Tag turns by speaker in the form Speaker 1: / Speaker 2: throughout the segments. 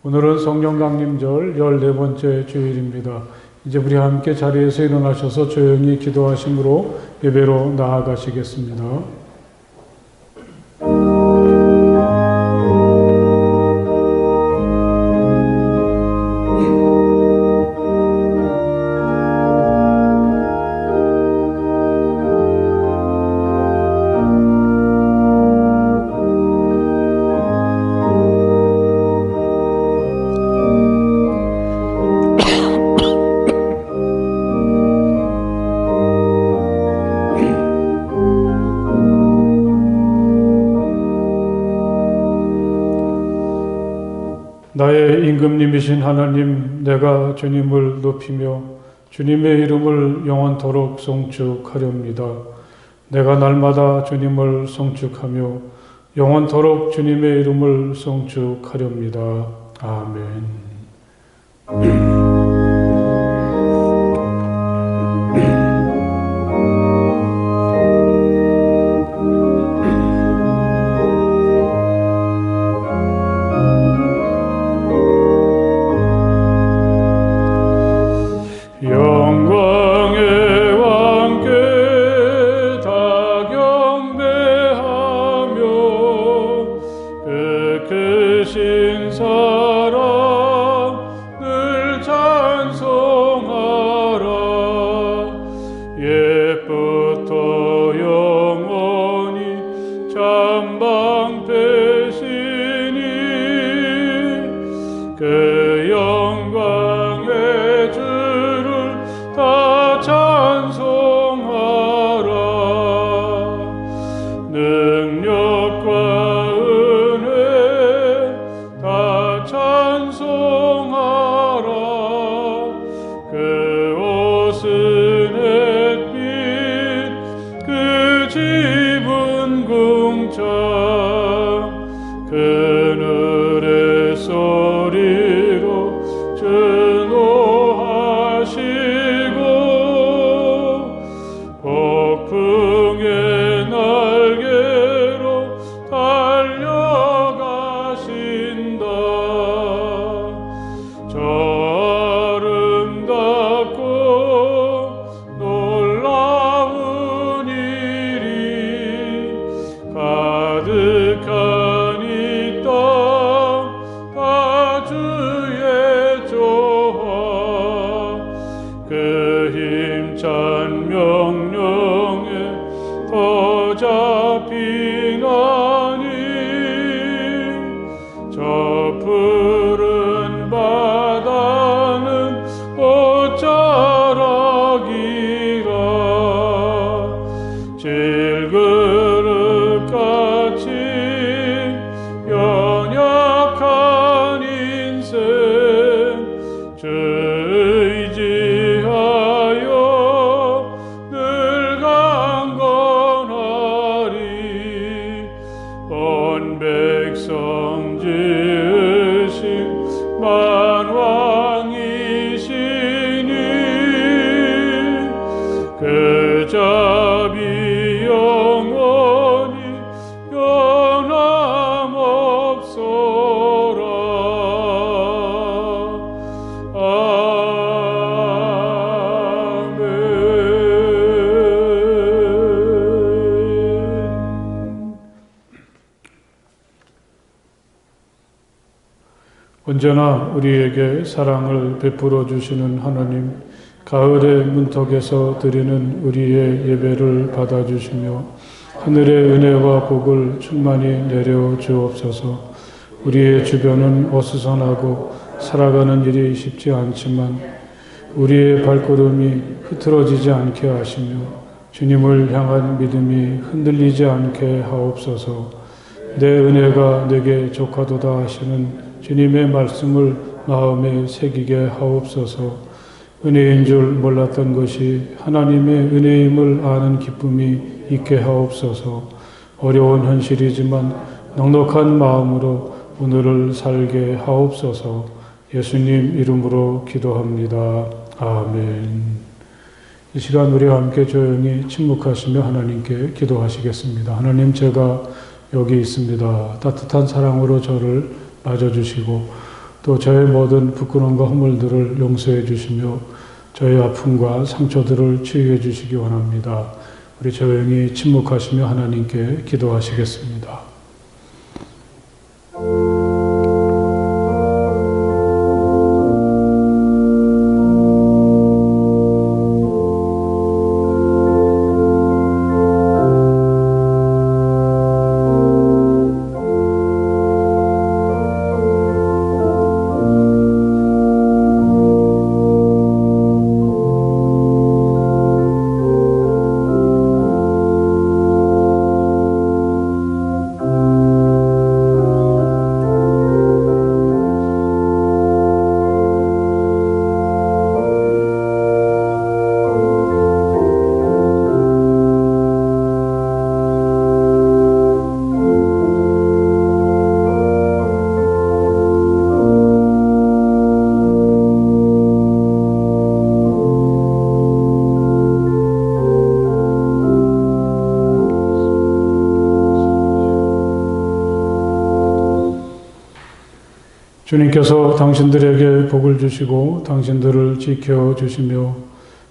Speaker 1: 오늘은 성령 강림절 14번째 주일입니다. 이제 우리 함께 자리에서 일어나셔서 조용히 기도하심으로 예배로 나아가시겠습니다. 나의 임금님이신 하나님, 내가 주님을 높이며 주님의 이름을 영원토록 송축하렵니다. 내가 날마다 주님을 송축하며 영원토록 주님의 이름을 송축하렵니다. 아멘.
Speaker 2: 그 영광의 주를 다 찬송하라. 능력과 은혜 다 찬송하라. 그 옷은 햇빛, 그 집은 궁창, 그늘의 소리로 준호하시고 폭풍의 날개로 달려가신다. 저 아름답고 놀라운 일이 가득한 이 땅 다 주의 조화, 그 힘찬 명령에 더 잡히나니 저 푸른 바다는 옷자락이라. 질그릇같이 연약한 인생 주 의지하여 늘 강건하리. 온 백성 지으신 만왕이시니 그 자비 영원히 변함없소라. 아멘.
Speaker 1: 언제나 우리에게 사랑을 베풀어 주시는 하나님, 가을의 문턱에서 드리는 우리의 예배를 받아주시며 하늘의 은혜와 복을 충만히 내려 주옵소서. 우리의 주변은 어수선하고 살아가는 일이 쉽지 않지만 우리의 발걸음이 흐트러지지 않게 하시며 주님을 향한 믿음이 흔들리지 않게 하옵소서. 내 은혜가 내게 족하도다 하시는 주님의 말씀을 마음에 새기게 하옵소서. 은혜인 줄 몰랐던 것이 하나님의 은혜임을 아는 기쁨이 있게 하옵소서. 어려운 현실이지만 넉넉한 마음으로 오늘을 살게 하옵소서. 예수님 이름으로 기도합니다. 아멘. 이 시간 우리와 함께 조용히 침묵하시며 하나님께 기도하시겠습니다. 하나님, 제가 여기 있습니다. 따뜻한 사랑으로 저를 맞아주시고 또 저의 모든 부끄러움과 허물들을 용서해 주시며 저의 아픔과 상처들을 치유해 주시기 원합니다. 우리 조용히 침묵하시며 하나님께 기도하시겠습니다. 주님께서 당신들에게 복을 주시고 당신들을 지켜주시며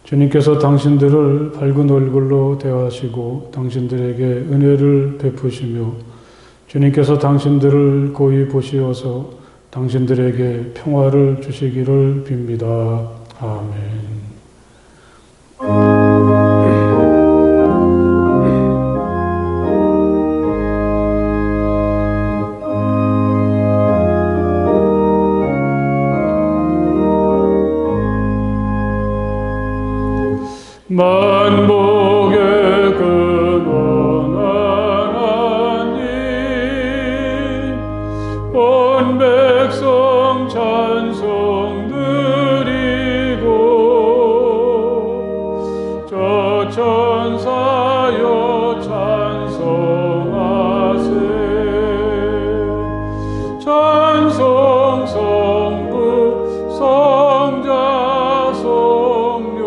Speaker 1: 주님께서 당신들을 밝은 얼굴로 대하시고 당신들에게 은혜를 베푸시며 주님께서 당신들을 고이 보시어서 당신들에게 평화를 주시기를 빕니다. 아멘.
Speaker 2: 만복의 근원 하나님, 온 백성 찬송 드리고 저 천사여 찬송하세. 찬송 성부 성자 성령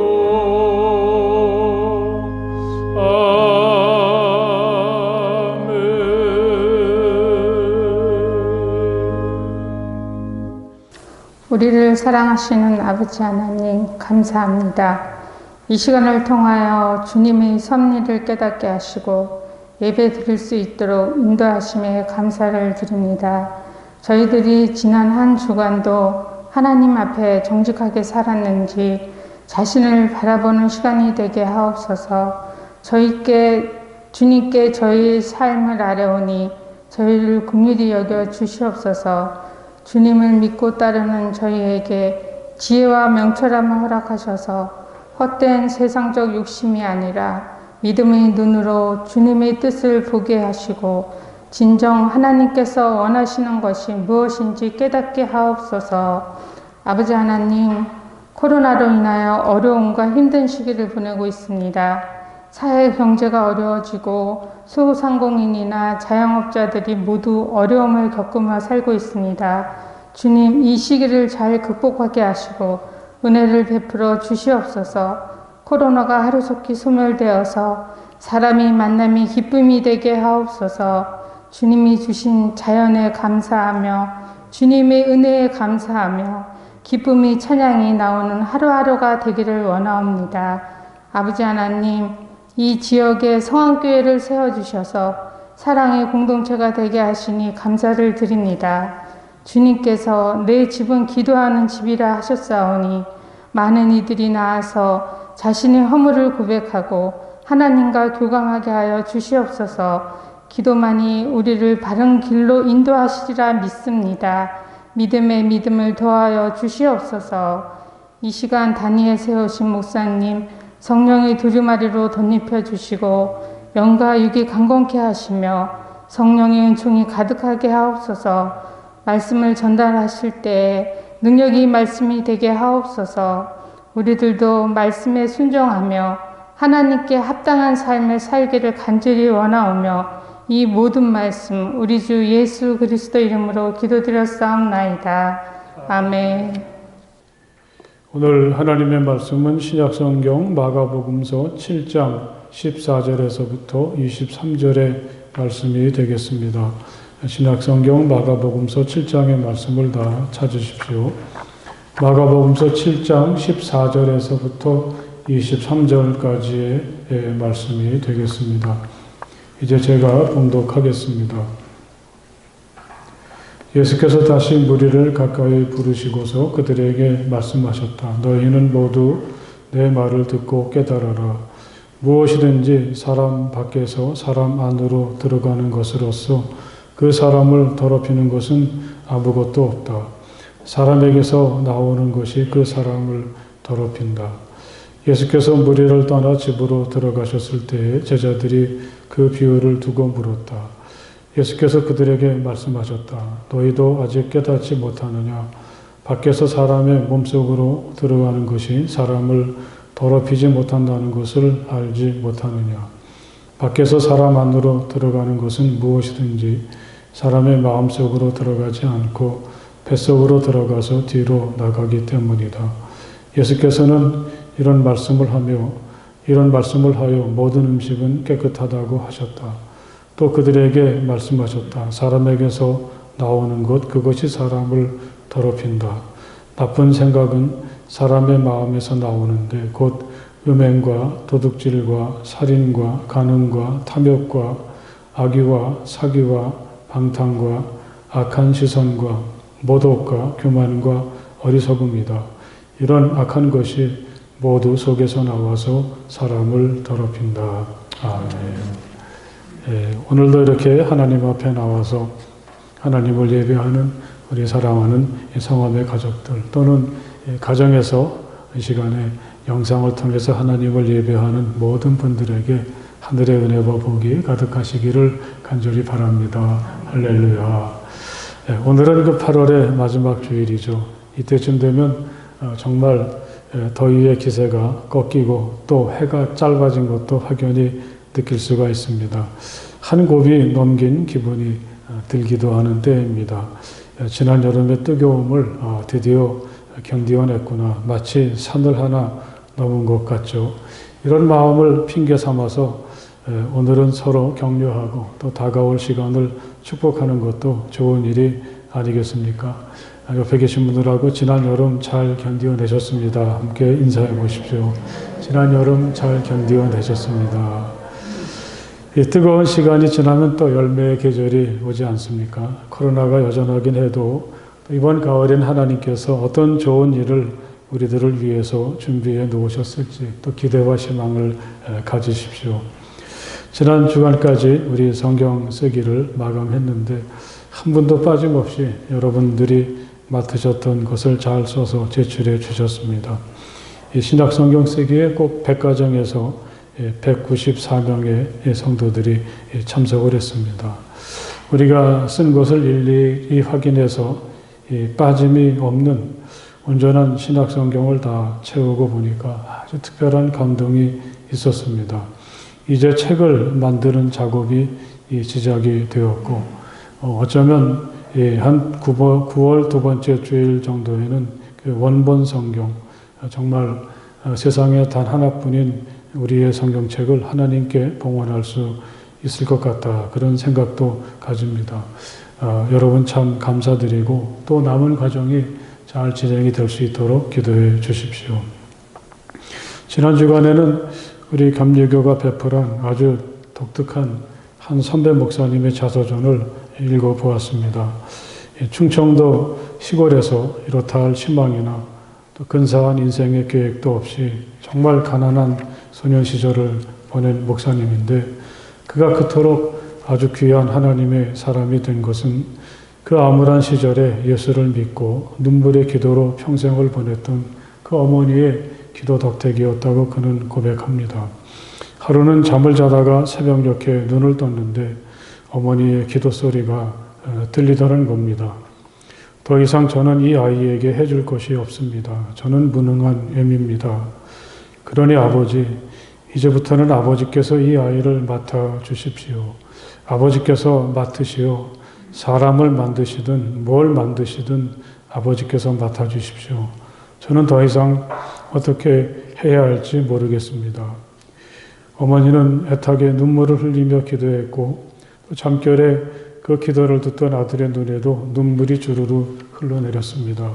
Speaker 3: 우리를 사랑하시는 아버지 하나님 감사합니다. 이 시간을 통하여 주님의 섭리를 깨닫게 하시고 예배 드릴 수 있도록 인도하심에 감사를 드립니다. 저희들이 지난 한 주간도 하나님 앞에 정직하게 살았는지 자신을 바라보는 시간이 되게 하옵소서. 주님께 저희의 삶을 아뢰오니 저희를 긍휼히 여겨 주시옵소서. 주님을 믿고 따르는 저희에게 지혜와 명철함을 허락하셔서 헛된 세상적 욕심이 아니라 믿음의 눈으로 주님의 뜻을 보게 하시고 진정 하나님께서 원하시는 것이 무엇인지 깨닫게 하옵소서. 아버지 하나님, 코로나로 인하여 어려움과 힘든 시기를 보내고 있습니다. 사회 경제가 어려워지고 소상공인이나 자영업자들이 모두 어려움을 겪으며 살고 있습니다. 주님, 이 시기를 잘 극복하게 하시고 은혜를 베풀어 주시옵소서. 코로나가 하루속히 소멸되어서 사람이 만남이 기쁨이 되게 하옵소서. 주님이 주신 자연에 감사하며 주님의 은혜에 감사하며 기쁨이 찬양이 나오는 하루하루가 되기를 원하옵니다. 아버지 하나님, 이 지역에 성안교회를 세워주셔서 사랑의 공동체가 되게 하시니 감사를 드립니다. 주님께서 내 집은 기도하는 집이라 하셨사오니 많은 이들이 나와서 자신의 허물을 고백하고 하나님과 교감하게 하여 주시옵소서. 기도만이 우리를 바른 길로 인도하시리라 믿습니다. 믿음에 믿음을 더하여 주시옵소서. 이 시간 단위에 세우신 목사님, 성령의 두루마리로 덧입혀 주시고 영과 육이 강건케 하시며 성령의 은총이 가득하게 하옵소서. 말씀을 전달하실 때에 능력이 말씀이 되게 하옵소서. 우리들도 말씀에 순종하며 하나님께 합당한 삶을 살기를 간절히 원하오며 이 모든 말씀 우리 주 예수 그리스도 이름으로 기도드렸사옵나이다. 아멘.
Speaker 1: 오늘 하나님의 말씀은 신약성경 마가복음서 7장 14절에서부터 23절의 말씀이 되겠습니다. 신약성경 마가복음서 7장의 말씀을 다 찾으십시오. 마가복음서 7장 14절에서부터 23절까지의 말씀이 되겠습니다. 이제 제가 봉독하겠습니다. 예수께서 다시 무리를 가까이 부르시고서 그들에게 말씀하셨다. 너희는 모두 내 말을 듣고 깨달아라. 무엇이든지 사람 밖에서 사람 안으로 들어가는 것으로서 그 사람을 더럽히는 것은 아무것도 없다. 사람에게서 나오는 것이 그 사람을 더럽힌다. 예수께서 무리를 떠나 집으로 들어가셨을 때에 제자들이 그 비유를 두고 물었다. 예수께서 그들에게 말씀하셨다. 너희도 아직 깨닫지 못하느냐? 밖에서 사람의 몸속으로 들어가는 것이 사람을 더럽히지 못한다는 것을 알지 못하느냐? 밖에서 사람 안으로 들어가는 것은 무엇이든지 사람의 마음속으로 들어가지 않고 뱃속으로 들어가서 뒤로 나가기 때문이다. 예수께서는 이런 말씀을 하여 모든 음식은 깨끗하다고 하셨다. 또 그들에게 말씀하셨다. 사람에게서 나오는 것, 그것이 사람을 더럽힌다. 나쁜 생각은 사람의 마음에서 나오는데 곧 음행과 도둑질과 살인과 간음과 탐욕과 악의와 사기와 방탕과 악한 시선과 모독과 교만과 어리석음이다. 이런 악한 것이 모두 속에서 나와서 사람을 더럽힌다. 아멘. 오늘도 이렇게 하나님 앞에 나와서 하나님을 예배하는 우리 사랑하는 성함의 가족들 또는 가정에서 이 시간에 영상을 통해서 하나님을 예배하는 모든 분들에게 하늘의 은혜와 복이 가득하시기를 간절히 바랍니다. 할렐루야. 오늘은 그 8월의 마지막 주일이죠. 이때쯤 되면 정말 더위의 기세가 꺾이고 또 해가 짧아진 것도 확연히 느낄 수가 있습니다. 한 곱이 넘긴 기분이 들기도 하는 때입니다. 지난 여름의 뜨거움을 드디어 견디어냈구나. 마치 산을 하나 넘은 것 같죠. 이런 마음을 핑계 삼아서 오늘은 서로 격려하고 또 다가올 시간을 축복하는 것도 좋은 일이 아니겠습니까? 옆에 계신 분들하고 지난 여름 잘 견디어내셨습니다. 함께 인사해 보십시오. 지난 여름 잘 견디어내셨습니다. 이 뜨거운 시간이 지나면 또 열매의 계절이 오지 않습니까? 코로나가 여전하긴 해도 이번 가을엔 하나님께서 어떤 좋은 일을 우리들을 위해서 준비해 놓으셨을지 또 기대와 희망을 가지십시오. 지난 주간까지 우리 성경 쓰기를 마감했는데 한 분도 빠짐없이 여러분들이 맡으셨던 것을 잘 써서 제출해 주셨습니다. 이 신약 성경 쓰기에 꼭 백가정에서 194명의 성도들이 참석을 했습니다. 우리가 쓴 것을 일일이 확인해서 빠짐이 없는 온전한 신약 성경을 다 채우고 보니까 아주 특별한 감동이 있었습니다. 이제 책을 만드는 작업이 시작이 되었고 어쩌면 한 9월 두 번째 주일 정도에는 그 원본 성경 정말 세상에 단 하나뿐인 우리의 성경책을 하나님께 봉헌할 수 있을 것 같다. 그런 생각도 가집니다. 여러분 참 감사드리고 또 남은 과정이 잘 진행이 될 수 있도록 기도해 주십시오. 지난 주간에는 우리 감리교가 베풀한 아주 독특한 한 선배 목사님의 자서전을 읽어보았습니다. 충청도 시골에서 이렇다 할 희망이나 또 근사한 인생의 계획도 없이 정말 가난한 소년 시절을 보낸 목사님인데 그가 그토록 아주 귀한 하나님의 사람이 된 것은 그 암울한 시절에 예수를 믿고 눈물의 기도로 평생을 보냈던 그 어머니의 기도 덕택이었다고 그는 고백합니다. 하루는 잠을 자다가 새벽녘에 눈을 떴는데 어머니의 기도 소리가 들리더란 겁니다. 더 이상 저는 이 아이에게 해줄 것이 없습니다. 저는 무능한 애입니다. 그러니 아버지, 이제부터는 아버지께서 이 아이를 맡아 주십시오. 아버지께서 맡으시오. 사람을 만드시든 뭘 만드시든 아버지께서 맡아 주십시오. 저는 더 이상 어떻게 해야 할지 모르겠습니다. 어머니는 애타게 눈물을 흘리며 기도했고 잠결에 그 기도를 듣던 아들의 눈에도 눈물이 주르르 흘러내렸습니다.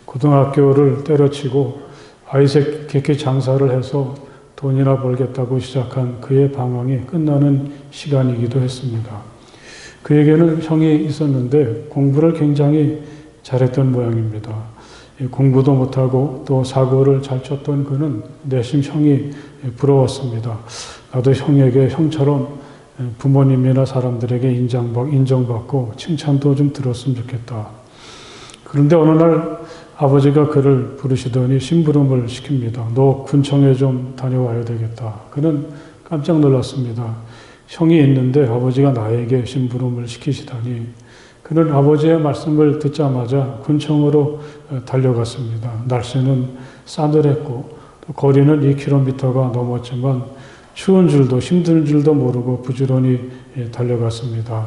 Speaker 1: 고등학교를 때려치고 아이새끼 장사를 해서 돈이나 벌겠다고 시작한 그의 방황이 끝나는 시간이기도 했습니다. 그에게는 형이 있었는데 공부를 굉장히 잘했던 모양입니다. 공부도 못하고 또 사고를 잘 쳤던 그는 내심 형이 부러웠습니다. 나도 형에게 형처럼 부모님이나 사람들에게 인정받고 칭찬도 좀 들었으면 좋겠다. 그런데 어느 날 아버지가 그를 부르시더니 심부름을 시킵니다. 너 군청에 좀 다녀와야 되겠다. 그는 깜짝 놀랐습니다. 형이 있는데 아버지가 나에게 심부름을 시키시다니. 그는 아버지의 말씀을 듣자마자 군청으로 달려갔습니다. 날씨는 싸늘했고 또 거리는 2km가 넘었지만 추운 줄도 힘든 줄도 모르고 부지런히 달려갔습니다.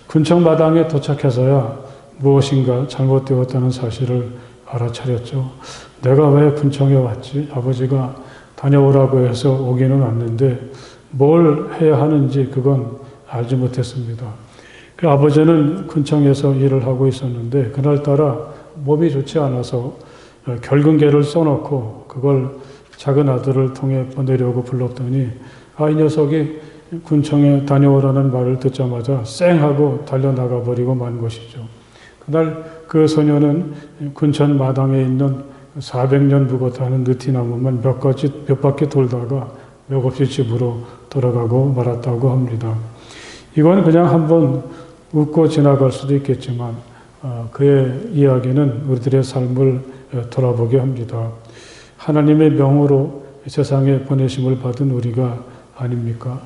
Speaker 1: 군청 마당에 도착해서야 무엇인가 잘못되었다는 사실을 알아차렸죠. 내가 왜 군청에 왔지? 아버지가 다녀오라고 해서 오기는 왔는데 뭘 해야 하는지 그건 알지 못했습니다. 그 아버지는 군청에서 일을 하고 있었는데 그날따라 몸이 좋지 않아서 결근계를 써놓고 그걸 작은 아들을 통해 보내려고 불렀더니 이 녀석이 군청에 다녀오라는 말을 듣자마자 쌩 하고 달려나가 버리고 만 것이죠. 그날 그 소녀는 군청 마당에 있는 400년 묵었다는 느티나무만 몇 바퀴 돌다가 맥없이 집으로 돌아가고 말았다고 합니다. 이건 그냥 한번 웃고 지나갈 수도 있겠지만 그의 이야기는 우리들의 삶을 돌아보게 합니다. 하나님의 명으로 세상에 보내심을 받은 우리가 아닙니까?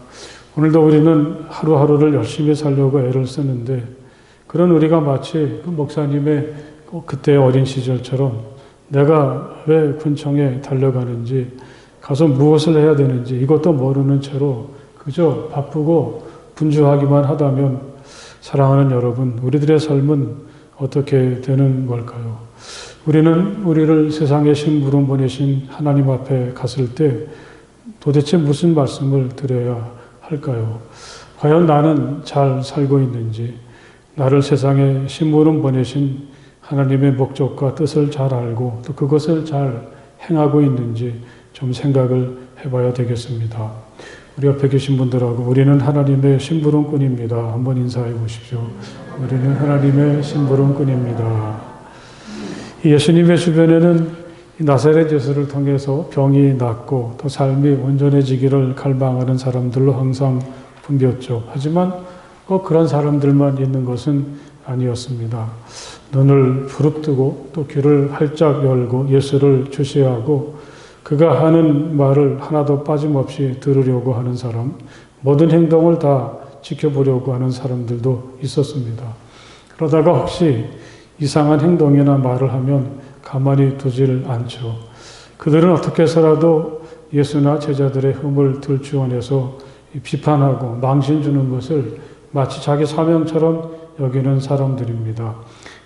Speaker 1: 오늘도 우리는 하루하루를 열심히 살려고 애를 쓰는데 그런 우리가 마치 그 목사님의 그때 어린 시절처럼 내가 왜 군청에 달려가는지 가서 무엇을 해야 되는지 이것도 모르는 채로 그저 바쁘고 분주하기만 하다면 사랑하는 여러분, 우리들의 삶은 어떻게 되는 걸까요? 우리는 우리를 세상에 심부름 보내신 하나님 앞에 갔을 때 도대체 무슨 말씀을 드려야 할까요? 과연 나는 잘 살고 있는지, 나를 세상에 심부름 보내신 하나님의 목적과 뜻을 잘 알고 또 그것을 잘 행하고 있는지 좀 생각을 해봐야 되겠습니다. 우리 옆에 계신 분들하고 우리는 하나님의 심부름꾼입니다. 한번 인사해 보십시오. 우리는 하나님의 심부름꾼입니다. 예수님의 주변에는 나사렛 예수를 통해서 병이 낫고 또 삶이 온전해지기를 갈망하는 사람들로 항상 붐볐죠. 하지만 꼭 그런 사람들만 있는 것은 아니었습니다. 눈을 부릅뜨고 또 귀를 활짝 열고 예수를 주시하고 그가 하는 말을 하나도 빠짐없이 들으려고 하는 사람, 모든 행동을 다 지켜보려고 하는 사람들도 있었습니다. 그러다가 혹시 이상한 행동이나 말을 하면 가만히 두질 않죠. 그들은 어떻게 해서라도 예수나 제자들의 흠을 들추어내서 비판하고 망신 주는 것을 마치 자기 사명처럼 여기는 사람들입니다.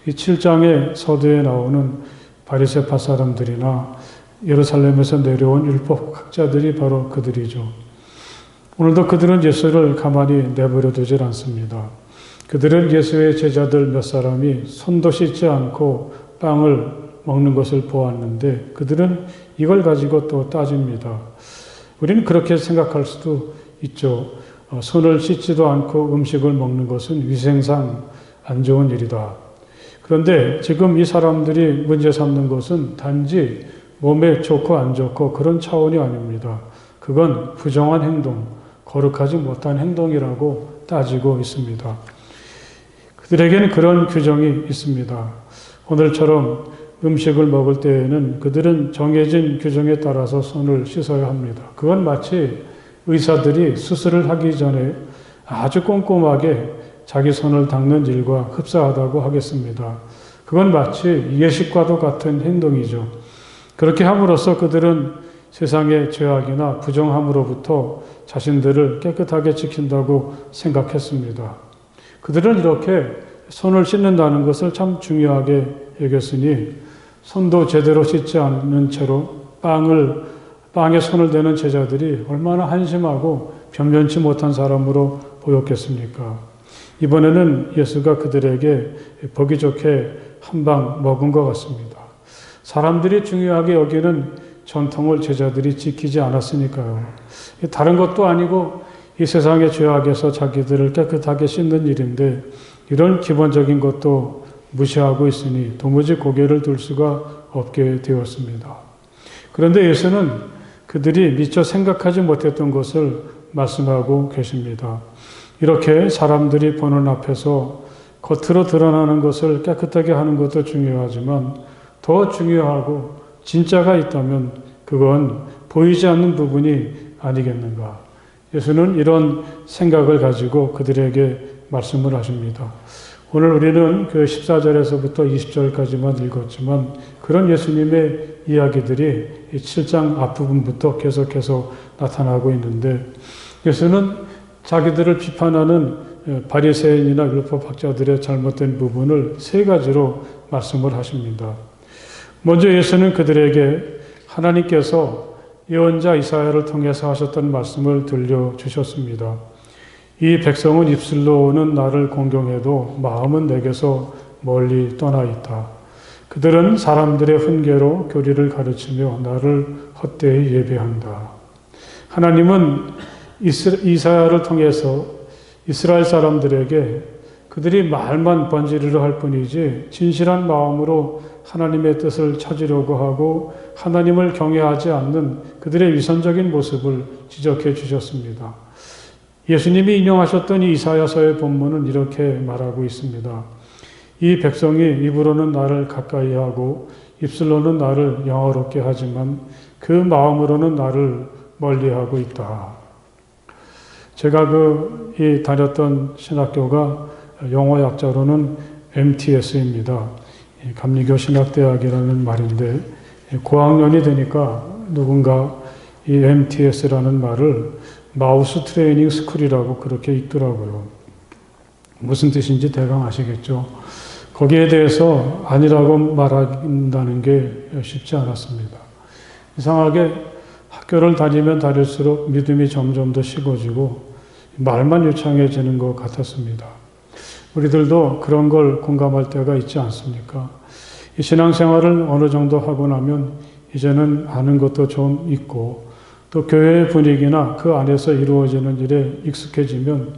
Speaker 1: 이 7장의 서두에 나오는 바리새파 사람들이나 예루살렘에서 내려온 율법학자들이 바로 그들이죠. 오늘도 그들은 예수를 가만히 내버려 두질 않습니다. 그들은 예수의 제자들 몇 사람이 손도 씻지 않고 빵을 먹는 것을 보았는데 그들은 이걸 가지고 또 따집니다. 우리는 그렇게 생각할 수도 있죠. 손을 씻지도 않고 음식을 먹는 것은 위생상 안 좋은 일이다. 그런데 지금 이 사람들이 문제 삼는 것은 단지 몸에 좋고 안 좋고 그런 차원이 아닙니다. 그건 부정한 행동, 거룩하지 못한 행동이라고 따지고 있습니다. 그들에게는 그런 규정이 있습니다. 오늘처럼 음식을 먹을 때에는 그들은 정해진 규정에 따라서 손을 씻어야 합니다. 그건 마치 의사들이 수술을 하기 전에 아주 꼼꼼하게 자기 손을 닦는 일과 흡사하다고 하겠습니다. 그건 마치 예식과도 같은 행동이죠. 그렇게 함으로써 그들은 세상의 죄악이나 부정함으로부터 자신들을 깨끗하게 지킨다고 생각했습니다. 그들은 이렇게 손을 씻는다는 것을 참 중요하게 여겼으니 손도 제대로 씻지 않는 채로 빵에 손을 대는 제자들이 얼마나 한심하고 변변치 못한 사람으로 보였겠습니까? 이번에는 예수가 그들에게 보기 좋게 한 방 먹은 것 같습니다. 사람들이 중요하게 여기는 전통을 제자들이 지키지 않았으니까요. 다른 것도 아니고 이 세상의 죄악에서 자기들을 깨끗하게 씻는 일인데 이런 기본적인 것도 무시하고 있으니 도무지 고개를 들 수가 없게 되었습니다. 그런데 예수는 그들이 미처 생각하지 못했던 것을 말씀하고 계십니다. 이렇게 사람들이 보는 앞에서 겉으로 드러나는 것을 깨끗하게 하는 것도 중요하지만 더 중요하고 진짜가 있다면 그건 보이지 않는 부분이 아니겠는가. 예수는 이런 생각을 가지고 그들에게 말씀을 하십니다. 오늘 우리는 그 14절에서부터 20절까지만 읽었지만 그런 예수님의 이야기들이 7장 앞부분부터 계속해서 나타나고 있는데 예수는 자기들을 비판하는 바리새인이나 율법학자들의 잘못된 부분을 세 가지로 말씀을 하십니다. 먼저 예수는 그들에게 하나님께서 예언자 이사야를 통해서 하셨던 말씀을 들려주셨습니다. 이 백성은 입술로는 나를 공경해도 마음은 내게서 멀리 떠나 있다. 그들은 사람들의 훈계로 교리를 가르치며 나를 헛되이 예배한다. 하나님은 이사야를 통해서 이스라엘 사람들에게 그들이 말만 번지르르 할 뿐이지 진실한 마음으로 하나님의 뜻을 찾으려고 하고 하나님을 경외하지 않는 그들의 위선적인 모습을 지적해 주셨습니다. 예수님이 인용하셨던 이 이사야서의 본문은 이렇게 말하고 있습니다. 이 백성이 입으로는 나를 가까이 하고 입술로는 나를 영화롭게 하지만 그 마음으로는 나를 멀리하고 있다. 제가 다녔던 신학교가 영어 약자로는 MTS입니다. 감리교 신학대학이라는 말인데 고학년이 되니까 누군가 이 MTS라는 말을 마우스 트레이닝 스쿨이라고 그렇게 읽더라고요. 무슨 뜻인지 대강 아시겠죠? 거기에 대해서 아니라고 말한다는 게 쉽지 않았습니다. 이상하게 학교를 다니면 다닐수록 믿음이 점점 더 식어지고 말만 유창해지는 것 같았습니다. 우리들도 그런 걸 공감할 때가 있지 않습니까? 이 신앙생활을 어느 정도 하고 나면 이제는 아는 것도 좀 있고 또 교회의 분위기나 그 안에서 이루어지는 일에 익숙해지면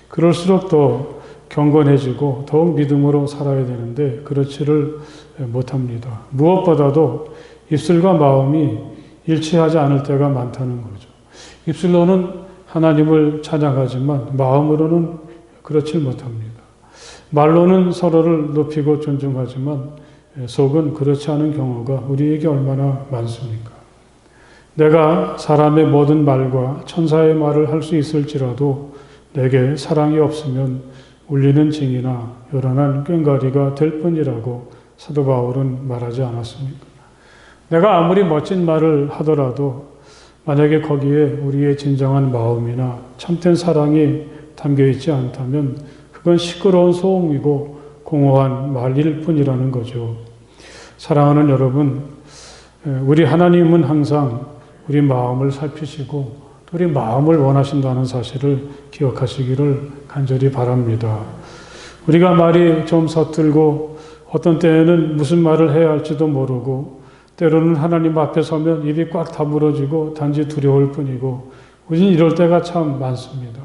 Speaker 1: 그럴수록 더 경건해지고 더욱 믿음으로 살아야 되는데 그렇지를 못합니다. 무엇보다도 입술과 마음이 일치하지 않을 때가 많다는 거죠. 입술로는 하나님을 찬양하지만 마음으로는 그렇지 못합니다. 말로는 서로를 높이고 존중하지만 속은 그렇지 않은 경우가 우리에게 얼마나 많습니까? 내가 사람의 모든 말과 천사의 말을 할 수 있을지라도 내게 사랑이 없으면 울리는 징이나 요란한 꽹과리가 될 뿐이라고 사도 바울은 말하지 않았습니까? 내가 아무리 멋진 말을 하더라도 만약에 거기에 우리의 진정한 마음이나 참된 사랑이 담겨 있지 않다면 그건 시끄러운 소음이고 공허한 말일 뿐이라는 거죠. 사랑하는 여러분, 우리 하나님은 항상 우리 마음을 살피시고 우리 마음을 원하신다는 사실을 기억하시기를 간절히 바랍니다. 우리가 말이 좀 서툴고 어떤 때에는 무슨 말을 해야 할지도 모르고 때로는 하나님 앞에 서면 입이 꽉 다물어지고 단지 두려울 뿐이고 우리는 이럴 때가 참 많습니다.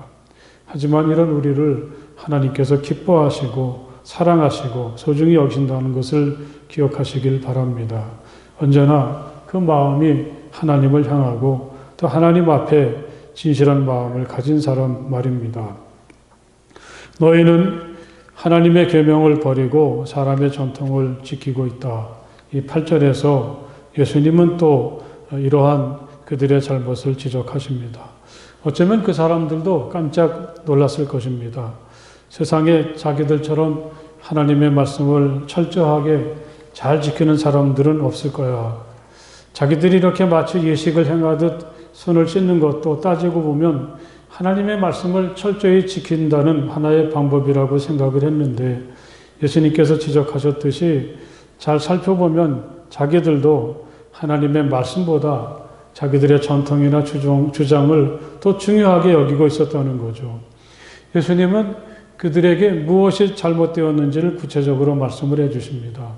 Speaker 1: 하지만 이런 우리를 하나님께서 기뻐하시고 사랑하시고 소중히 여기신다는 것을 기억하시길 바랍니다. 언제나 그 마음이 하나님을 향하고 또 하나님 앞에 진실한 마음을 가진 사람 말입니다. 너희는 하나님의 계명을 버리고 사람의 전통을 지키고 있다. 이 8절에서 예수님은 또 이러한 그들의 잘못을 지적하십니다. 어쩌면 그 사람들도 깜짝 놀랐을 것입니다. 세상에 자기들처럼 하나님의 말씀을 철저하게 잘 지키는 사람들은 없을 거야. 자기들이 이렇게 마치 예식을 행하듯 손을 씻는 것도 따지고 보면 하나님의 말씀을 철저히 지킨다는 하나의 방법이라고 생각을 했는데 예수님께서 지적하셨듯이 잘 살펴보면 자기들도 하나님의 말씀보다 자기들의 전통이나 주장을 더 중요하게 여기고 있었다는 거죠. 예수님은 그들에게 무엇이 잘못되었는지를 구체적으로 말씀을 해주십니다.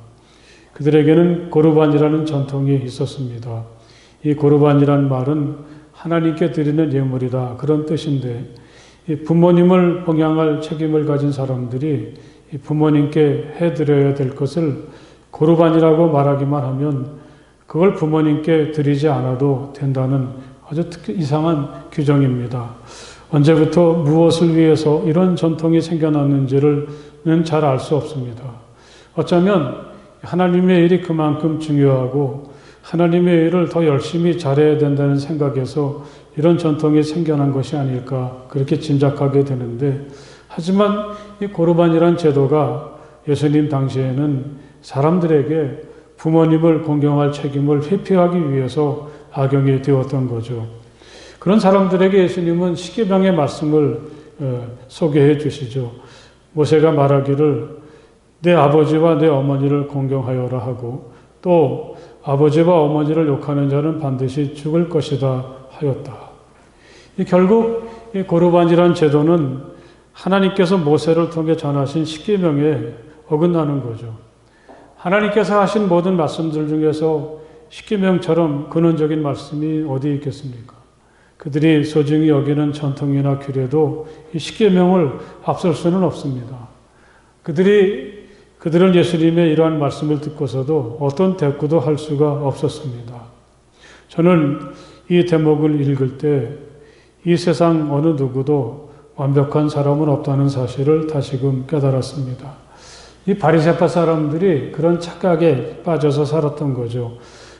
Speaker 1: 그들에게는 고르반이라는 전통이 있었습니다. 이 고르반이라는 말은 하나님께 드리는 예물이다, 그런 뜻인데, 이 부모님을 봉양할 책임을 가진 사람들이 이 부모님께 해드려야 될 것을 고르반이라고 말하기만 하면 그걸 부모님께 드리지 않아도 된다는 아주 이상한 규정입니다. 언제부터 무엇을 위해서 이런 전통이 생겨났는지는 잘 알 수 없습니다. 어쩌면 하나님의 일이 그만큼 중요하고 하나님의 일을 더 열심히 잘해야 된다는 생각에서 이런 전통이 생겨난 것이 아닐까, 그렇게 짐작하게 되는데, 하지만 이 고르반이란 제도가 예수님 당시에는 사람들에게 부모님을 공경할 책임을 회피하기 위해서 악용이 되었던 거죠. 그런 사람들에게 예수님은 십계명의 말씀을 소개해 주시죠. 모세가 말하기를 내 아버지와 내 어머니를 공경하여라 하고, 또 아버지와 어머니를 욕하는 자는 반드시 죽을 것이다 하였다. 결국 이 고르반이란 제도는 하나님께서 모세를 통해 전하신 십계명에 어긋나는 거죠. 하나님께서 하신 모든 말씀들 중에서 십계명처럼 근원적인 말씀이 어디 있겠습니까? 그들이 소중히 여기는 전통이나 규례도 이 십계명을 앞설 수는 없습니다. 그들은 예수님의 이러한 말씀을 듣고서도 어떤 대꾸도 할 수가 없었습니다. 저는 이 대목을 읽을 때 이 세상 어느 누구도 완벽한 사람은 없다는 사실을 다시금 깨달았습니다. 이 바리새파 사람들이 그런 착각에 빠져서 살았던 거죠.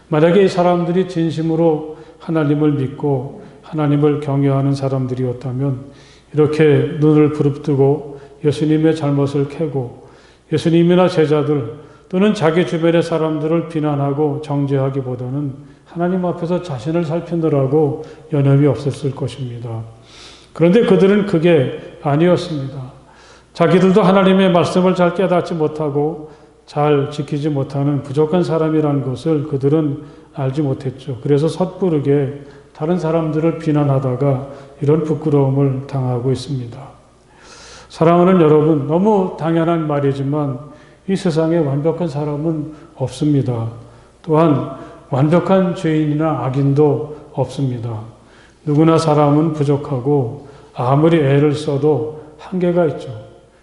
Speaker 1: 만약에 이 사람들이 진심으로 하나님을 믿고 하나님을 경외하는 사람들이었다면 이렇게 눈을 부릅뜨고 예수님의 잘못을 캐고 예수님이나 제자들 또는 자기 주변의 사람들을 비난하고 정죄하기보다는 하나님 앞에서 자신을 살피느라고 여념이 없었을 것입니다. 그런데 그들은 그게 아니었습니다. 자기들도 하나님의 말씀을 잘 깨닫지 못하고 잘 지키지 못하는 부족한 사람이라는 것을 그들은 알지 못했죠. 그래서 섣부르게 다른 사람들을 비난하다가 이런 부끄러움을 당하고 있습니다. 사랑하는 여러분, 너무 당연한 말이지만 이 세상에 완벽한 사람은 없습니다. 또한 완벽한 죄인이나 악인도 없습니다. 누구나 사람은 부족하고 아무리 애를 써도 한계가 있죠.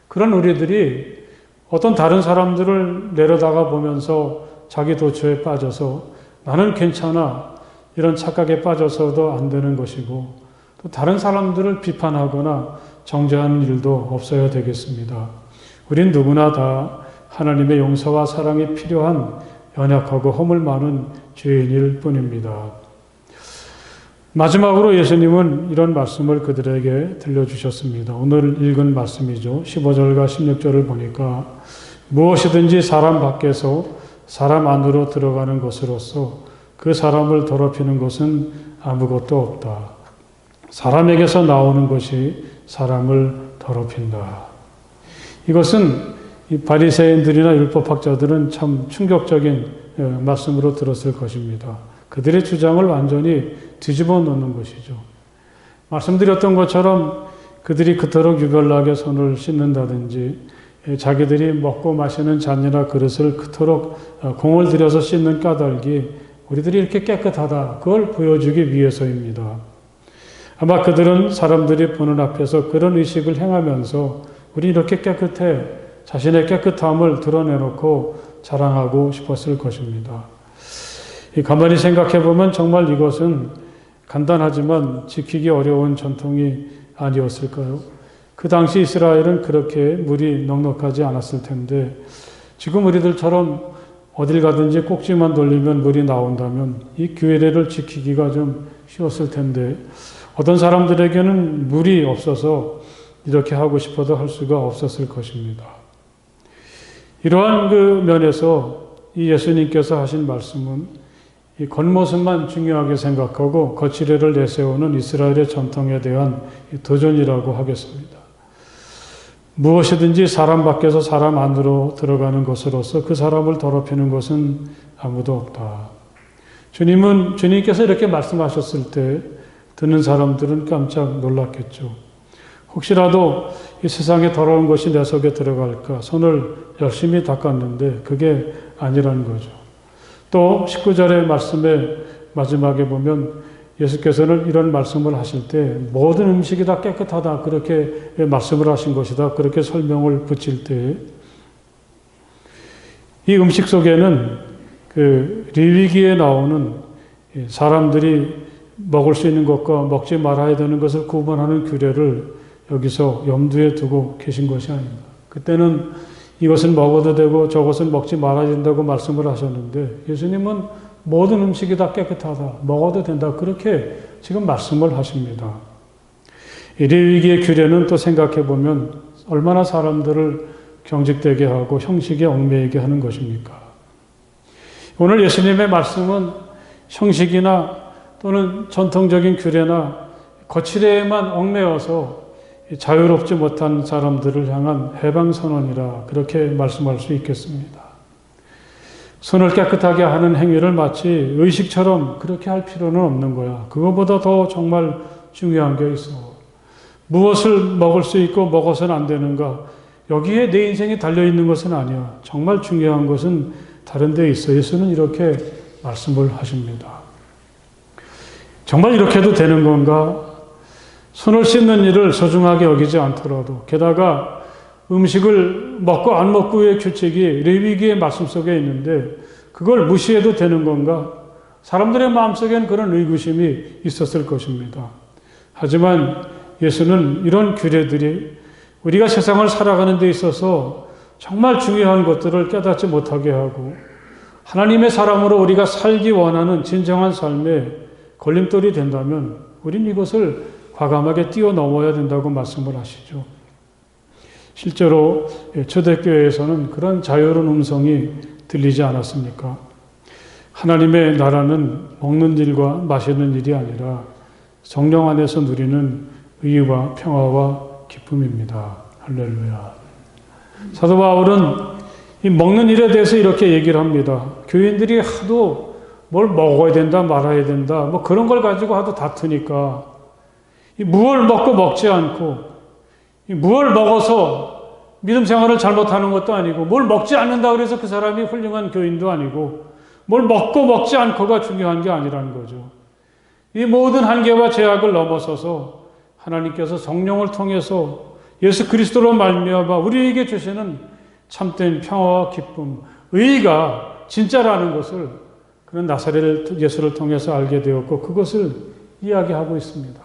Speaker 1: 그런 우리들이 어떤 다른 사람들을 내려다가 보면서 자기 도처에 빠져서 나는 괜찮아, 이런 착각에 빠져서도 안 되는 것이고, 또 다른 사람들을 비판하거나 정죄하는 일도 없어야 되겠습니다. 우린 누구나 다 하나님의 용서와 사랑이 필요한 연약하고 허물 많은 죄인일 뿐입니다. 마지막으로 예수님은 이런 말씀을 그들에게 들려주셨습니다. 오늘 읽은 말씀이죠. 15절과 16절을 보니까 무엇이든지 사람 밖에서 사람 안으로 들어가는 것으로서 그 사람을 더럽히는 것은 아무것도 없다. 사람에게서 나오는 것이 사람을 더럽힌다. 이것은 이 바리새인들이나 율법학자들은 참 충격적인 말씀으로 들었을 것입니다. 그들의 주장을 완전히 뒤집어 놓는 것이죠. 말씀드렸던 것처럼 그들이 그토록 유별나게 손을 씻는다든지 자기들이 먹고 마시는 잔이나 그릇을 그토록 공을 들여서 씻는 까닭이 우리들이 이렇게 깨끗하다, 그걸 보여주기 위해서입니다. 아마 그들은 사람들이 보는 앞에서 그런 의식을 행하면서 우리 이렇게 깨끗해, 자신의 깨끗함을 드러내놓고 자랑하고 싶었을 것입니다. 가만히 생각해 보면 정말 이것은 간단하지만 지키기 어려운 전통이 아니었을까요? 그 당시 이스라엘은 그렇게 물이 넉넉하지 않았을 텐데 지금 우리들처럼 어딜 가든지 꼭지만 돌리면 물이 나온다면 이 규례를 지키기가 좀 쉬웠을 텐데 어떤 사람들에게는 물이 없어서 이렇게 하고 싶어도 할 수가 없었을 것입니다. 이러한 그 면에서 이 예수님께서 하신 말씀은 이 겉모습만 중요하게 생각하고 거칠애를 내세우는 이스라엘의 전통에 대한 도전이라고 하겠습니다. 무엇이든지 사람 밖에서 사람 안으로 들어가는 것으로서 그 사람을 더럽히는 것은 아무도 없다. 주님께서 이렇게 말씀하셨을 때 듣는 사람들은 깜짝 놀랐겠죠. 혹시라도 이 세상에 더러운 것이 내 속에 들어갈까 손을 열심히 닦았는데 그게 아니라는 거죠. 또 19절의 말씀의 마지막에 보면 예수께서는 이런 말씀을 하실 때 모든 음식이 다 깨끗하다 그렇게 말씀을 하신 것이다 그렇게 설명을 붙일 때 이 음식 속에는 그 레위기에 나오는 사람들이 먹을 수 있는 것과 먹지 말아야 되는 것을 구분하는 규례를 여기서 염두에 두고 계신 것이 아닙니다. 그때는 이것은 먹어도 되고 저것은 먹지 말아야 된다고 말씀을 하셨는데 예수님은 모든 음식이 다 깨끗하다, 먹어도 된다 그렇게 지금 말씀을 하십니다. 이 레위기의 규례는 또 생각해 보면 얼마나 사람들을 경직되게 하고 형식에 얽매이게 하는 것입니까? 오늘 예수님의 말씀은 형식이나 또는 전통적인 규례나 거칠에만 얽매여서 자유롭지 못한 사람들을 향한 해방선언이라 그렇게 말씀할 수 있겠습니다. 손을 깨끗하게 하는 행위를 마치 의식처럼 그렇게 할 필요는 없는 거야. 그거보다 더 정말 중요한 게 있어. 무엇을 먹을 수 있고 먹어서는 안 되는가? 여기에 내 인생이 달려있는 것은 아니야. 정말 중요한 것은 다른 데 있어. 예수는 이렇게 말씀을 하십니다. 정말 이렇게 해도 되는 건가? 손을 씻는 일을 소중하게 여기지 않더라도 게다가 음식을 먹고 안 먹고의 규칙이 레위기의 말씀 속에 있는데 그걸 무시해도 되는 건가? 사람들의 마음속에는 그런 의구심이 있었을 것입니다. 하지만 예수는 이런 규례들이 우리가 세상을 살아가는 데 있어서 정말 중요한 것들을 깨닫지 못하게 하고 하나님의 사람으로 우리가 살기 원하는 진정한 삶에 걸림돌이 된다면 우린 이것을 과감하게 뛰어넘어야 된다고 말씀을 하시죠. 실제로 초대교회에서는 그런 자유로운 음성이 들리지 않았습니까? 하나님의 나라는 먹는 일과 마시는 일이 아니라 성령 안에서 누리는 의와 평화와 기쁨입니다. 할렐루야. 사도 바울은 이 먹는 일에 대해서 이렇게 얘기를 합니다. 교인들이 하도 뭘 먹어야 된다 말아야 된다 뭐 그런 걸 가지고 하도 다투니까 이 무엇을 먹고 먹지 않고 이 무엇을 먹어서 믿음 생활을 잘못하는 것도 아니고 뭘 먹지 않는다 그래서 그 사람이 훌륭한 교인도 아니고 뭘 먹고 먹지 않고가 중요한 게 아니라는 거죠. 이 모든 한계와 제약을 넘어서서 하나님께서 성령을 통해서 예수 그리스도로 말미암아 우리에게 주시는 참된 평화와 기쁨, 의가 진짜라는 것을 그런 나사렛 예수를 통해서 알게 되었고 그것을 이야기하고 있습니다.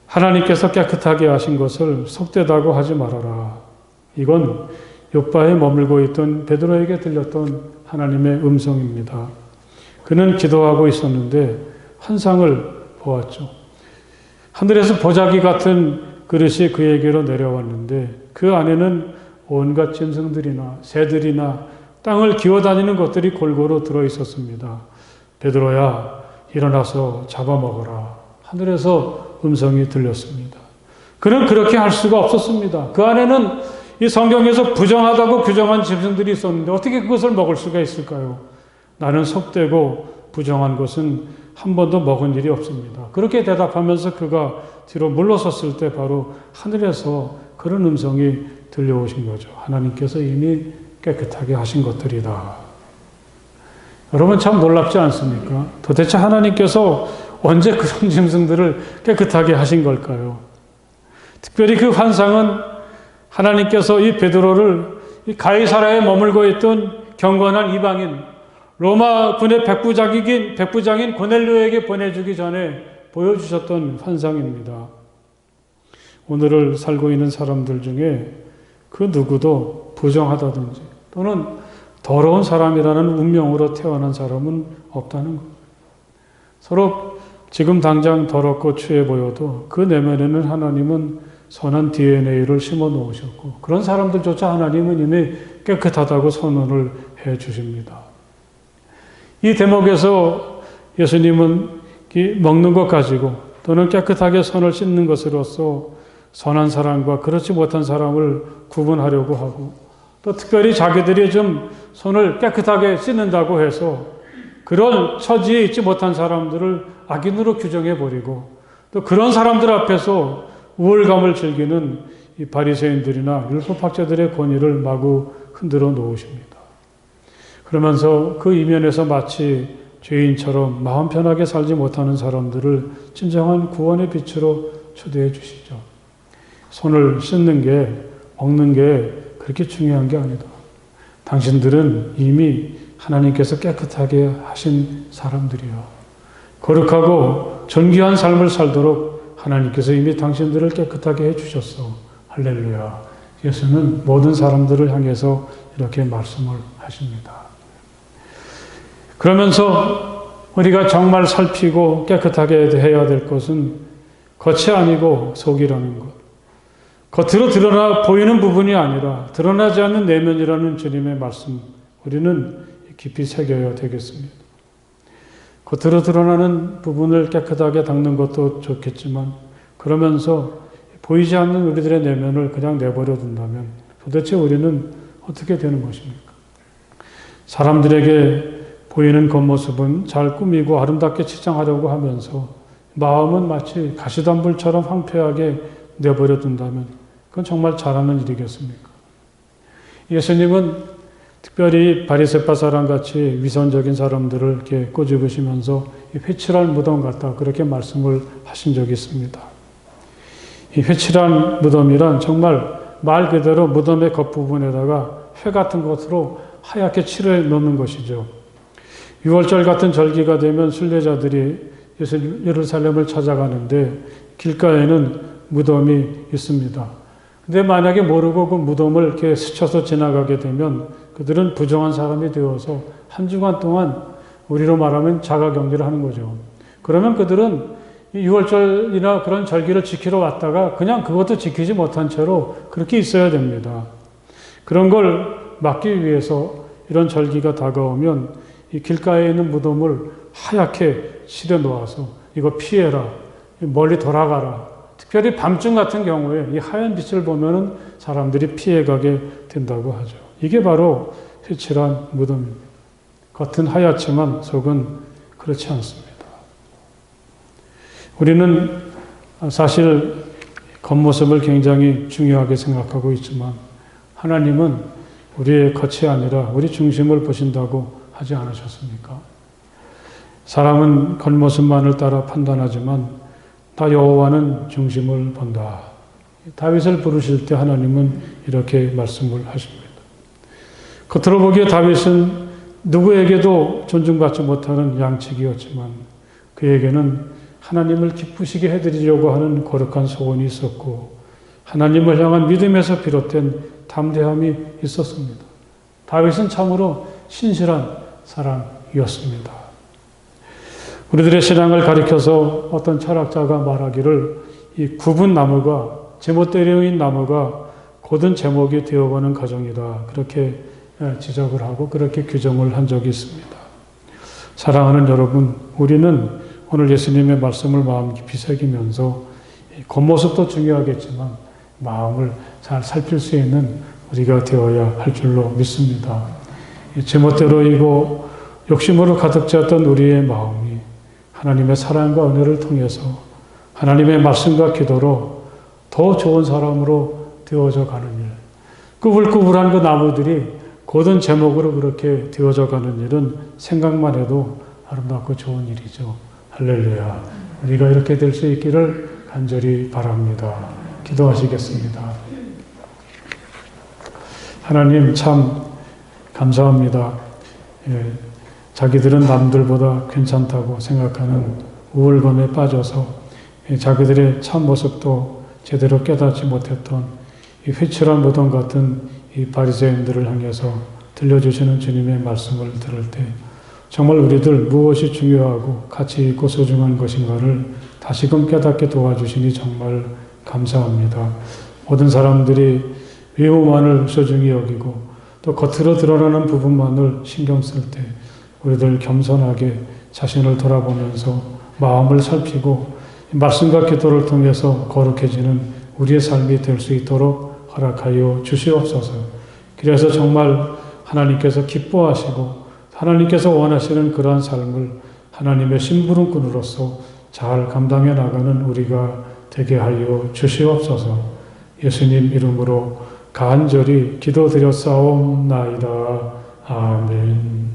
Speaker 1: 하나님께서 깨끗하게 하신 것을 속되다고 하지 말아라. 이건 욥바에 머물고 있던 베드로에게 들렸던 하나님의 음성입니다. 그는 기도하고 있었는데 환상을 보았죠. 하늘에서 보자기 같은 그릇이 그에게로 내려왔는데 그 안에는 온갖 짐승들이나 새들이나 땅을 기어다니는 것들이 골고루 들어있었습니다. 베드로야 일어나서 잡아먹어라. 하늘에서 음성이 들렸습니다. 그는 그렇게 할 수가 없었습니다. 그 안에는 이 성경에서 부정하다고 규정한 짐승들이 있었는데 어떻게 그것을 먹을 수가 있을까요? 나는 속되고 부정한 것은 한 번도 먹은 일이 없습니다. 그렇게 대답하면서 그가 뒤로 물러섰을 때 바로 하늘에서 그런 음성이 들려오신 거죠. 하나님께서 이미 깨끗하게 하신 것들이다. 여러분 참 놀랍지 않습니까? 도대체 하나님께서 언제 그런 짐승들을 깨끗하게 하신 걸까요? 특별히 그 환상은 하나님께서 이 베드로를 이 가이사라에 머물고 있던 경건한 이방인 로마 군의 백부장인 고넬료에게 보내주기 전에 보여주셨던 환상입니다. 오늘을 살고 있는 사람들 중에 그 누구도 부정하다든지 또는 더러운 사람이라는 운명으로 태어난 사람은 없다는 것. 서로 지금 당장 더럽고 추해 보여도 그 내면에는 하나님은 선한 DNA를 심어 놓으셨고 그런 사람들조차 하나님은 이미 깨끗하다고 선언을 해 주십니다. 이 대목에서 예수님은 먹는 것 가지고 또는 깨끗하게 손을 씻는 것으로서 선한 사람과 그렇지 못한 사람을 구분하려고 하고 또 특별히 자기들이 좀 손을 깨끗하게 씻는다고 해서 그런 처지에 있지 못한 사람들을 악인으로 규정해버리고 또 그런 사람들 앞에서 우월감을 즐기는 이 바리새인들이나 율법학자들의 권위를 마구 흔들어 놓으십니다. 그러면서 그 이면에서 마치 죄인처럼 마음 편하게 살지 못하는 사람들을 진정한 구원의 빛으로 초대해 주시죠. 손을 씻는 게, 먹는 게 그렇게 중요한 게 아니다. 당신들은 이미 하나님께서 깨끗하게 하신 사람들이요. 거룩하고 존귀한 삶을 살도록 하나님께서 이미 당신들을 깨끗하게 해주셨어. 할렐루야. 예수는 모든 사람들을 향해서 이렇게 말씀을 하십니다. 그러면서 우리가 정말 살피고 깨끗하게 해야 될 것은 겉이 아니고 속이라는 것. 겉으로 드러나 보이는 부분이 아니라 드러나지 않는 내면이라는 주님의 말씀, 우리는 깊이 새겨야 되겠습니다. 겉으로 드러나는 부분을 깨끗하게 닦는 것도 좋겠지만 그러면서 보이지 않는 우리들의 내면을 그냥 내버려 둔다면 도대체 우리는 어떻게 되는 것입니까? 사람들에게 보이는 겉모습은 잘 꾸미고 아름답게 치장하려고 하면서 마음은 마치 가시덤불처럼 황폐하게 내버려 둔다면 그건 정말 잘하는 일이겠습니까? 예수님은 특별히 바리새파 사람같이 위선적인 사람들을 이렇게 꼬집으시면서 회칠한 무덤 같다 그렇게 말씀을 하신 적이 있습니다. 이 회칠한 무덤이란 정말 말 그대로 무덤의 겉부분에다가 회 같은 것으로 하얗게 칠해 놓는 것이죠. 6월절 같은 절기가 되면 순례자들이 예루살렘을 찾아가는데 길가에는 무덤이 있습니다. 근데 만약에 모르고 그 무덤을 이렇게 스쳐서 지나가게 되면 그들은 부정한 사람이 되어서 한 주간 동안 우리로 말하면 자가격리를 하는 거죠. 그러면 그들은 이 6월절이나 그런 절기를 지키러 왔다가 그냥 그것도 지키지 못한 채로 그렇게 있어야 됩니다. 그런 걸 막기 위해서 이런 절기가 다가오면 이 길가에 있는 무덤을 하얗게 칠해 놓아서 이거 피해라, 멀리 돌아가라. 특별히 밤중 같은 경우에 이 하얀 빛을 보면은 사람들이 피해가게 된다고 하죠. 이게 바로 회칠한 무덤입니다. 겉은 하얗지만 속은 그렇지 않습니다. 우리는 사실 겉모습을 굉장히 중요하게 생각하고 있지만 하나님은 우리의 겉이 아니라 우리 중심을 보신다고 하지 않으셨습니까? 사람은 겉모습만을 따라 판단하지만 다 여호와는 중심을 본다. 다윗을 부르실 때 하나님은 이렇게 말씀을 하십니다. 겉으로 보기에 다윗은 누구에게도 존중받지 못하는 양치기였지만 그에게는 하나님을 기쁘시게 해드리려고 하는 거룩한 소원이 있었고 하나님을 향한 믿음에서 비롯된 담대함이 있었습니다. 다윗은 참으로 신실한 사람이었습니다. 우리들의 신앙을 가리켜서 어떤 철학자가 말하기를 이 굽은 나무가 제멋대로인 나무가 곧은 제목이 되어가는 과정이다. 그렇게 지적을 하고 그렇게 규정을 한 적이 있습니다. 사랑하는 여러분, 우리는 오늘 예수님의 말씀을 마음 깊이 새기면서 겉모습도 중요하겠지만 마음을 잘 살필 수 있는 우리가 되어야 할 줄로 믿습니다. 제멋대로이고 욕심으로 가득 찼던 우리의 마음이 하나님의 사랑과 은혜를 통해서 하나님의 말씀과 기도로 더 좋은 사람으로 되어져 가는 일, 꾸불꾸불한 그 나무들이 곧은 제목으로 그렇게 되어져 가는 일은 생각만 해도 아름답고 좋은 일이죠. 할렐루야. 우리가 이렇게 될 수 있기를 간절히 바랍니다. 기도하시겠습니다. 하나님 참 감사합니다. 자기들은 남들보다 괜찮다고 생각하는 우월감에 빠져서 자기들의 참 모습도 제대로 깨닫지 못했던 이 회칠한 무덤 같은 이 바리새인들을 향해서 들려주시는 주님의 말씀을 들을 때 정말 우리들 무엇이 중요하고 가치 있고 소중한 것인가를 다시금 깨닫게 도와주시니 정말 감사합니다. 모든 사람들이 외모만을 소중히 여기고 또 겉으로 드러나는 부분만을 신경 쓸 때 우리들 겸손하게 자신을 돌아보면서 마음을 살피고 말씀과 기도를 통해서 거룩해지는 우리의 삶이 될 수 있도록 허락하여 주시옵소서. 그래서 정말 하나님께서 기뻐하시고 하나님께서 원하시는 그러한 삶을 하나님의 심부름꾼으로서 잘 감당해 나가는 우리가 되게 하여 주시옵소서. 예수님 이름으로 간절히 기도드렸사옵나이다. 아멘.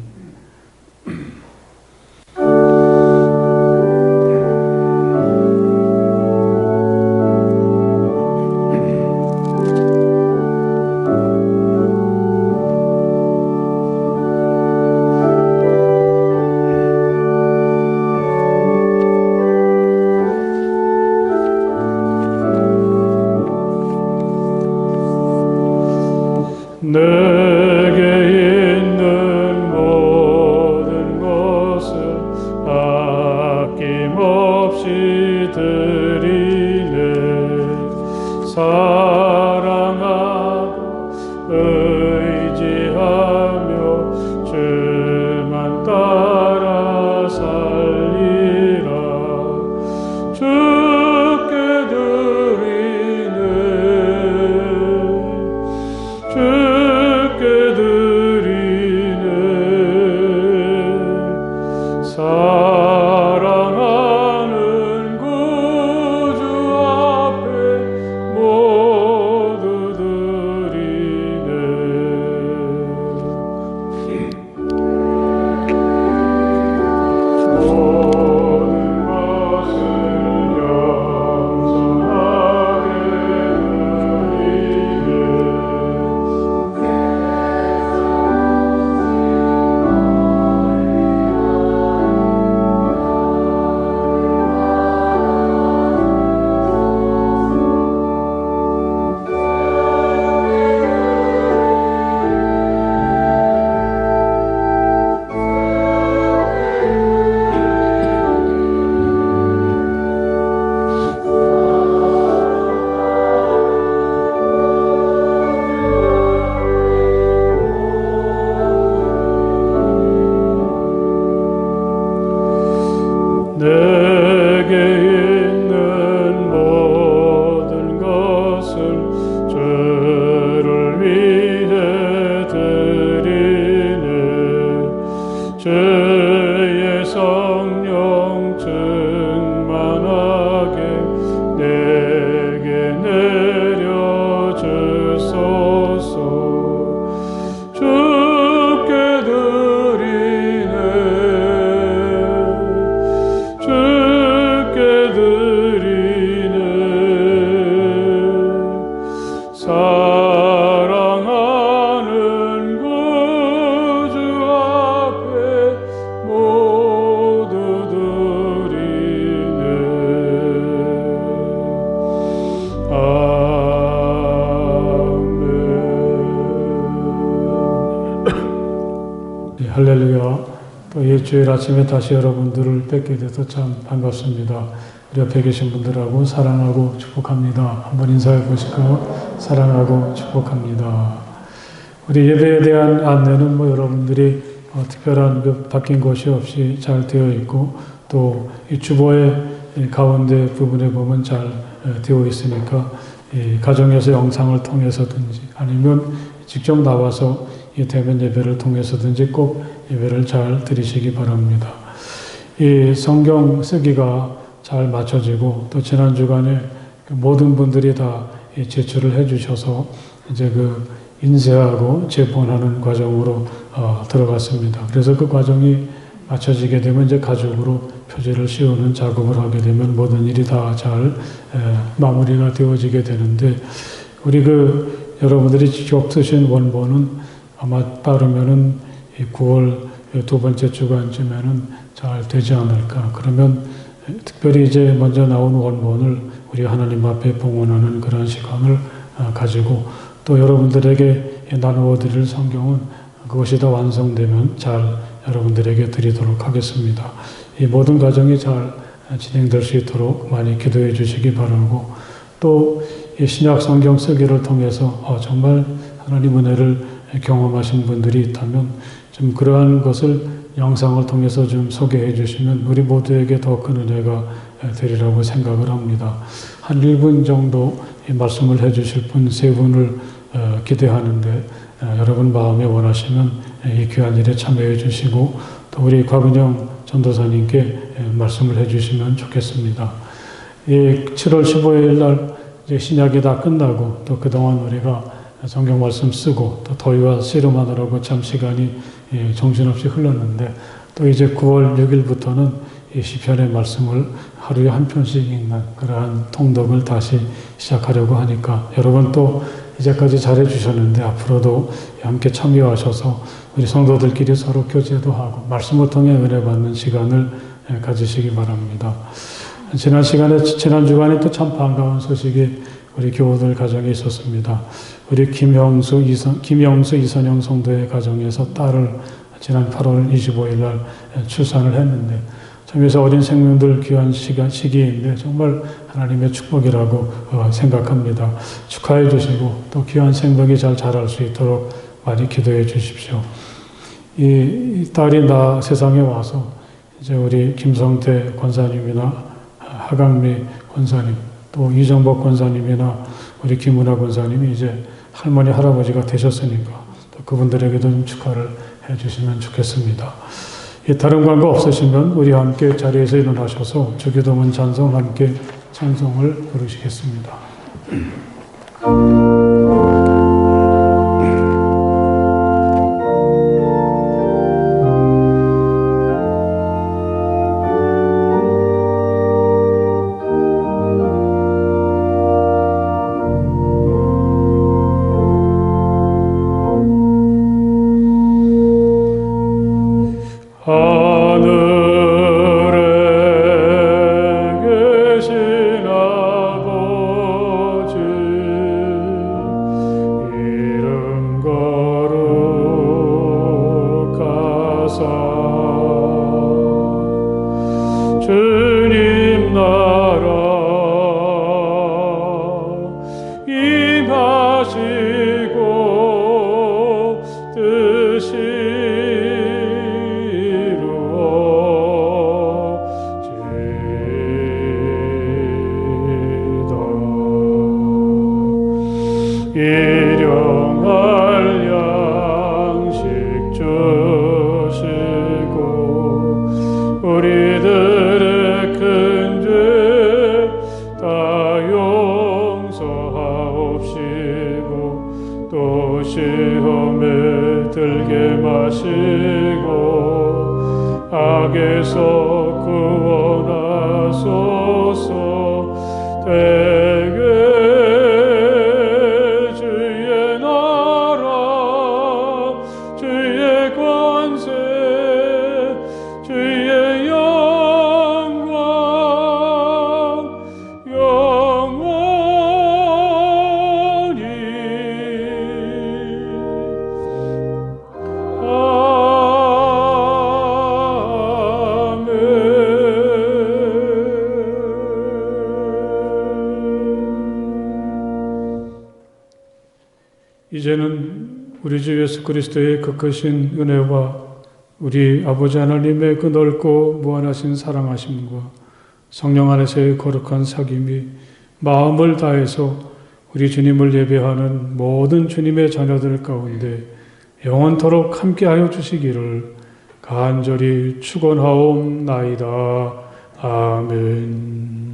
Speaker 2: 내게 있는 모든 것을 아낌없이 드리네. 사랑하고 의지하며 주만 따라 살리라. 주께 드리네. 주께 드리네. 사랑하는 구주 앞에 모두 드리네. 모든 것을 영원하게 드리네. 내게 있는 모든 것을 주를 위해 드리네. 주의 성령 충만하게 내게 내려주소서. 주께 드리네. 주께 드리네. 사랑하는 구주 앞에 모두 드리네. 아멘.
Speaker 1: 할렐루야. 또 이 주일 아침에 다시 여러분들을 뵙게 돼서 참 반갑습니다. 우리 옆에 계신 분들하고 사랑하고 축복합니다. 한번 인사해 보실까요? 사랑하고 축복합니다. 우리 예배에 대한 안내는 여러분들이 특별한 바뀐 것이 없이 잘 되어 있고, 또 이 주보의 가운데 부분에 보면 잘 되어 있으니까 이 가정에서 영상을 통해서든지 아니면 직접 나와서 이 대면 예배를 통해서든지 꼭 예배를 잘 드리시기 바랍니다. 이 성경 쓰기가 잘 맞춰지고, 또 지난 주간에 모든 분들이 다 제출을 해주셔서 이제 그 인쇄하고 제본하는 과정으로 들어갔습니다. 그래서 그 과정이 맞춰지게 되면 이제 가족으로 표지를 씌우는 작업을 하게 되면 모든 일이 다 잘 마무리가 되어지게 되는데, 우리 여러분들이 직접 쓰신 원본은 아마 빠르면은 9월 두 번째 주간쯤에는 잘 되지 않을까. 그러면 특별히 이제 먼저 나온 원본을 우리 하나님 앞에 봉헌하는 그런 시간을 가지고, 또 여러분들에게 나누어 드릴 성경은 그것이 다 완성되면 잘 여러분들에게 드리도록 하겠습니다. 이 모든 과정이 잘 진행될 수 있도록 많이 기도해 주시기 바라고, 또 이 신약 성경 쓰기를 통해서 정말 하나님 은혜를 경험하신 분들이 있다면 좀 그러한 것을 영상을 통해서 좀 소개해 주시면 우리 모두에게 더 큰 은혜가 되리라고 생각을 합니다. 한 1분 정도 말씀을 해 주실 분 3분을 기대하는데, 여러분 마음에 원하시면 이 귀한 일에 참여해 주시고, 또 우리 곽은영 전도사님께 말씀을 해 주시면 좋겠습니다. 이 7월 15일 날 이제 신약이 다 끝나고 또 그동안 우리가 성경 말씀 쓰고 또 더위와 씨름하느라고 참 시간이 정신없이 흘렀는데 또 이제 9월 6일부터는 이 시편의 말씀을 하루에 한 편씩 읽는 그러한 통독을 다시 시작하려고 하니까 여러분 또 이제까지 잘해 주셨는데 앞으로도 함께 참여하셔서 우리 성도들끼리 서로 교제도 하고 말씀을 통해 은혜 받는 시간을 가지시기 바랍니다. 지난 주간에 또 참 반가운 소식이 우리 교우들 가정에 있었습니다. 우리 김영수 이선영 성도의 가정에서 딸을 지난 8월 25일 날 출산을 했는데 참에서 어린 생명들 귀한 시기인데 정말 하나님의 축복이라고 생각합니다. 축하해 주시고 또 귀한 생명이 잘 자랄 수 있도록 많이 기도해 주십시오. 이 딸이 세상에 와서 이제 우리 김성태 권사님이나 하강미 권사님 또 이정복 권사님이나 우리 김은하 권사님이 이제 할머니 할아버지가 되셨으니까 또 그분들에게도 좀 축하를 해 주시면 좋겠습니다. 다른 광고 없으시면 우리 함께 자리에서 일어나셔서 주기도문 찬송 함께 찬송을 부르시겠습니다.
Speaker 2: 주님 나라 임하시고 뜻이 이루어지이다. 일용할 양식 주시고 우리들의 큰 죄 다 용서하옵시고 또 시험에 들게 마시고 악에서 구원하소서. 되게 주의 나라 주의 권세 주의 영광 영원히
Speaker 1: 이제는 우리 주 예수 그리스도의 그 크신 은혜와 우리 아버지 하나님의 그 넓고 무한하신 사랑하심과 성령 안에서의 거룩한 사귐이 마음을 다해서 우리 주님을 예배하는 모든 주님의 자녀들 가운데 영원토록 함께하여 주시기를 간절히 축원하옵나이다. 아멘.